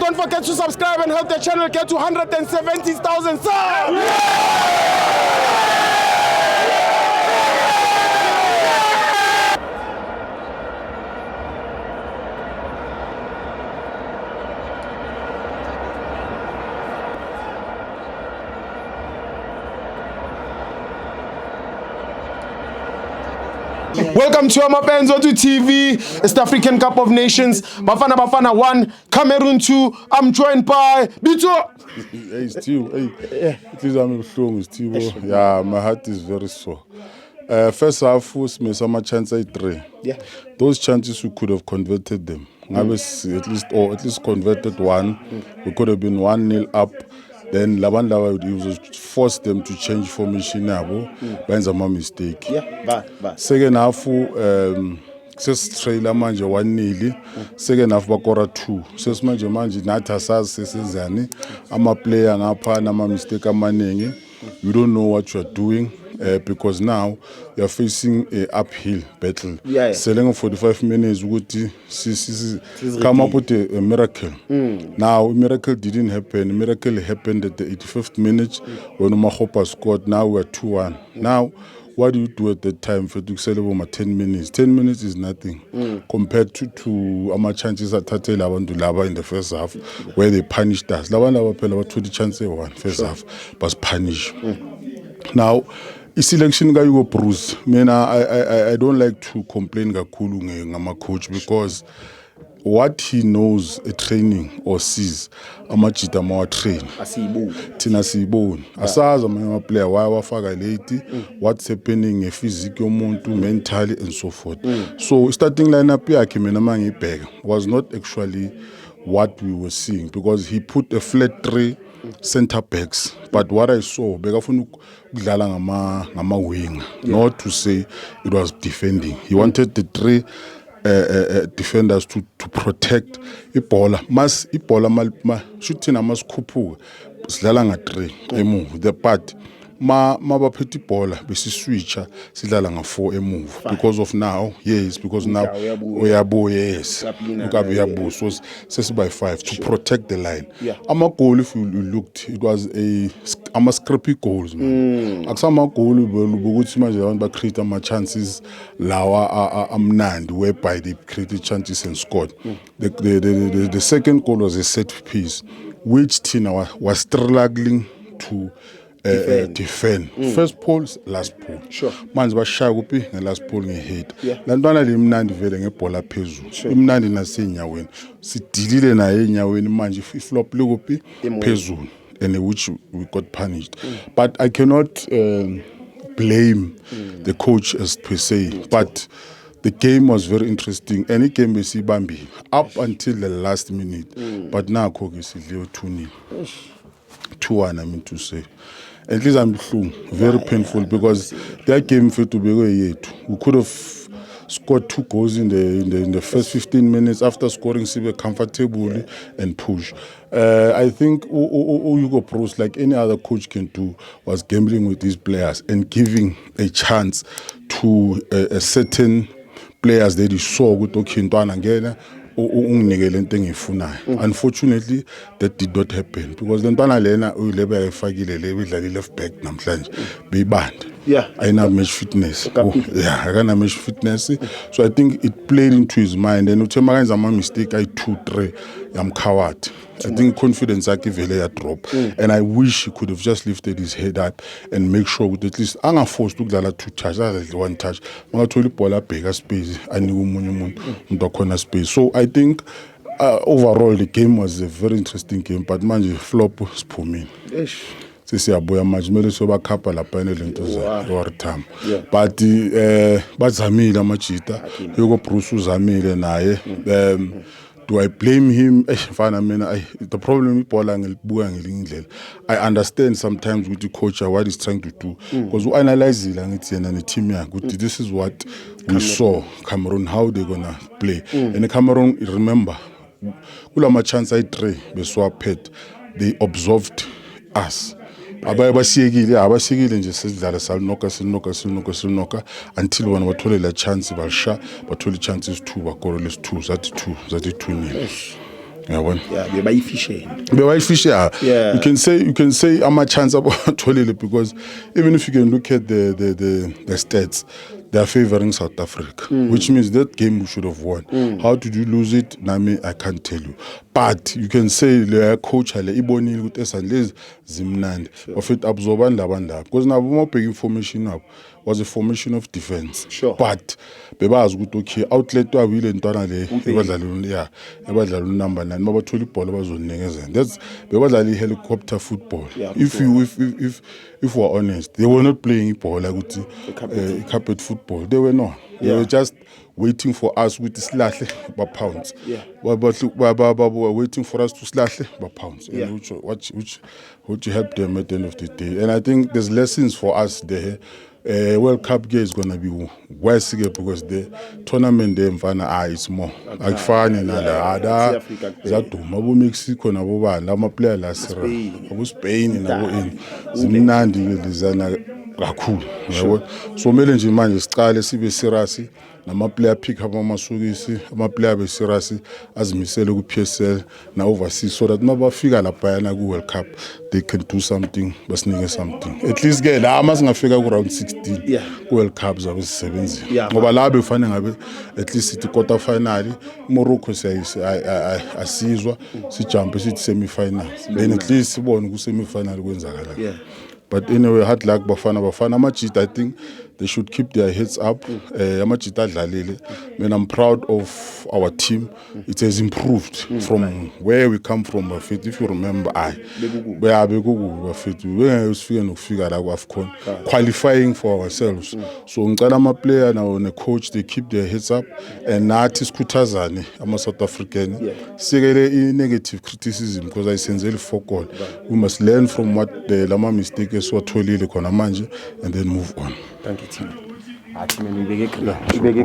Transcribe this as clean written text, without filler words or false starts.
don't forget to subscribe and help the channel get to 170,000 subs. Welcome to Amapenzo to TV, East African Cup of Nations. Bafana Bafana 1, Cameroon 2. I'm joined by Bito. Hey, Steve. Hey, it is I'm Steve. Yeah, my heart is very sore. First half was some chance at 3. Yeah. Those chances we could have converted them. At least converted one. We could have been 1-0 up. Then Labanda would force them to change formation now. That's a mistake. Yeah, Second half, says trailer manje 1-0. Second half bakora 2. Says manje nathi asazi sesizani. Ama player ngapha nama mistake amaningi. You don't know what you are doing. Because now you are facing an uphill battle. Selling 45 minutes, come up with a miracle. Now, a miracle didn't happen. A miracle happened at the 85th minute when Mahopa scored. Now we are 2-1. Now, what do you do at that time for to celebrate 10 minutes? 10 minutes is nothing compared to our chances at Tate Laban Lava in the first half, where they punished us. Laban Lava Pella 20 chances one first half, was punished. Now, selection guy go Bruce. I don't like to complain kakhulu ngama coach because what he knows a training or sees amajita mawa train thina siyiboni asazi ama player why wafaka late what's happening physique yomuntu mentally and so forth. So starting lineup yakhe mina mangibheka was not actually what we were seeing because he put a flat 3 center backs, but what I saw bekafuna ukudlala ngama wing, not to say it was defending. He wanted the 3 defenders to protect ibola. Mas ibola shuthina masikhuphuka sidlala nga 3 emuva. The part ma baphethe ibola besiswitcha sidlala nga 4 emuva because of now. Yes, because now uyabo yes. Ukabi yabo so sesiba 5 to protect the line. Ama goal if you looked it was ama scripty goals man. Akusama goal ukuthi manje abantu ba create ama chances lawa amnandi whereby they created chances and scored. The second goal was a set piece which Tina was struggling to defend. First pole, last pole. Sure. Manje bashaya kuphi ngelast pole ngehead. Lantwana limnandi vele ngebhola phezulu. Imnandi nasenyaweni. Sidilile naye enyaweni manje iflop likuphi phezulu and which we got punished. But I cannot blame the coach as per se, but the game was very interesting. Any game we see Bambi up until the last minute. But now Kogi Silio 2-0. 2-1, I mean to say. At least I'm very painful because that game felt to be we could have scored 2 goals in the first 15 minutes after scoring Sibe comfortably and push. I think Hugo Broos, like any other coach can do, was gambling with these players and giving a chance to a certain players that he saw with Okintwana again. Unfortunately, that did not happen because Lentana Lena ulebe efakile le left back namhlanje be banned. I know match fitness. I can't match fitness. So I think it played into his mind. And Uchemaga is a mistake. I 2-3. I'm coward. I think confidence I give a drop. And I wish he could have just lifted his head up and make sure with at least I'm forced to get 2 touches, 1 touch. I'm told you bigger space. I knew corner space. So I think overall the game was a very interesting game. But man, flop was for me. Sisiyabuya manje kumele sobakhapha lapha enelento time but bazamile amajita Hugo Broos uzamile naye. Do I blame him? The problem ibhola ngilibuka ngelinye indlela. I understand sometimes with the coach what he's trying to do because we analyze ngithi yena ne team yakhe this is what we saw Cameroon how they gonna play and Cameroon remember kulama chance I 3 beswaphet they observed us. Abasiyekile nje sidlala salinoka until when bathole la chance basha bathole chances 2 bakoro les 2 zathi 2 0. yabona yeah bebayifisheni bebayifishe Yeah. you can say ama-chance abatholile because even if you can look at the stats, they are favoring South Africa, which means that game we should have won. How did you lose it? Nami, I can't tell you. But you can say le coach le ibonile ukuthi esandlezi zimnandi. Bafethu absorbani labanda because nabo uma big information up was a formation of defense. Sure. But bebazi ukuthi okay outlet wabile ntwana le ebadlala number 9 mabathola ibhola bazonikezela. That's bebadlala helicopter football. Yeah, If we're honest, they were not playing ibhola ukuthi carpet football. They were not. They were just waiting for us with silahle ba pounds. Yeah. Were waiting for us to silahle ba pounds. Yeah. And which helped them at the end of the day. And I think there's lessons for us there. World Cup game is gonna be worse because the tournament there mfana it's more akufani nala zaduma abo Mexico nabo bani ama player la Sierra abo Spain nabo ini zimnandi lezana kakhulu yabo so mele nje manje sicale sibe serious nama player pick up amasukisi ama player be serious azimisele ku PSL na overseas so that mabafika lapha yana ku World Cup they can do something basinike something at least ke la masingafika ku round 16 ku World Cup zabe sisebenza ngoba la befana ngabe at least sithi quarter final Morocco asizwa sijump sithi semi final then at least sibone ku semi final kwenzakala. But anyway, hard luck Bafana Amajita, I think they should keep their heads up. Amajita dlalile. Man, I'm proud of our team. It has improved from where we come from. If you remember, we qualifying for ourselves. So ngicela player now and the coach, they keep their heads up and nathi sikhuthazane ama South African. Sikele negative criticism because I senzeli focal. We must learn from what the lama mistakes esiwatholile khona manje and then move on. Thank you team. Athi mina ngibeke